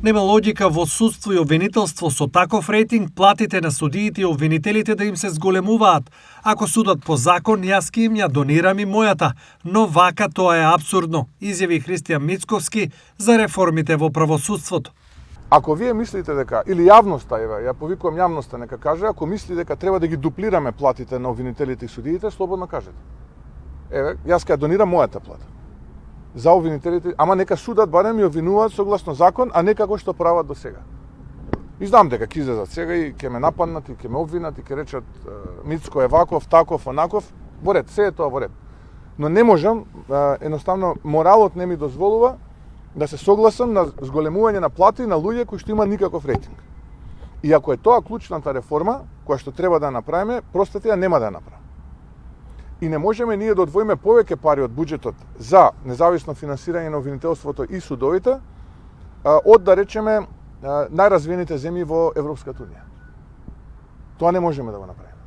Нема логика во судство и обвинителство со таков рейтинг платите на судиите и обвинителите да им се зголемуваат. Ако судат по закон, јас ки им ја донирам и мојата, но вака тоа е апсурдно, изјави Христијан Мицковски за реформите во правосудството. Ако вие мислите дека, или јавноста, ја повикувам јавноста, нека каже, ако мислите дека треба да ги дуплираме платите на обвинителите и судиите, слободно кажете. Еве, јас ќе донирам мојата плата. За обвинителите, ама нека судат барем и обвинуваат согласно закон, а не како што прават до сега. И знам дека ќе излезат сега и ќе ме нападнат и ќе ме обвинат и ќе речат Мицко е ваков, таков, онаков, во ред, се е тоа во ред. Но не можам, едноставно моралот не ми дозволува да се согласам на зголемување на плати на луѓе кои што има никаков рейтинг. И ако е тоа клучната реформа која што треба да направиме, простите ја нема да ја направиме. И не можеме ние да одвоиме повеќе пари од буџетот за независно финансирање на обвинителството и судовите од, да речеме, најразвиените земји во Европската унија. Тоа не можеме да го направиме.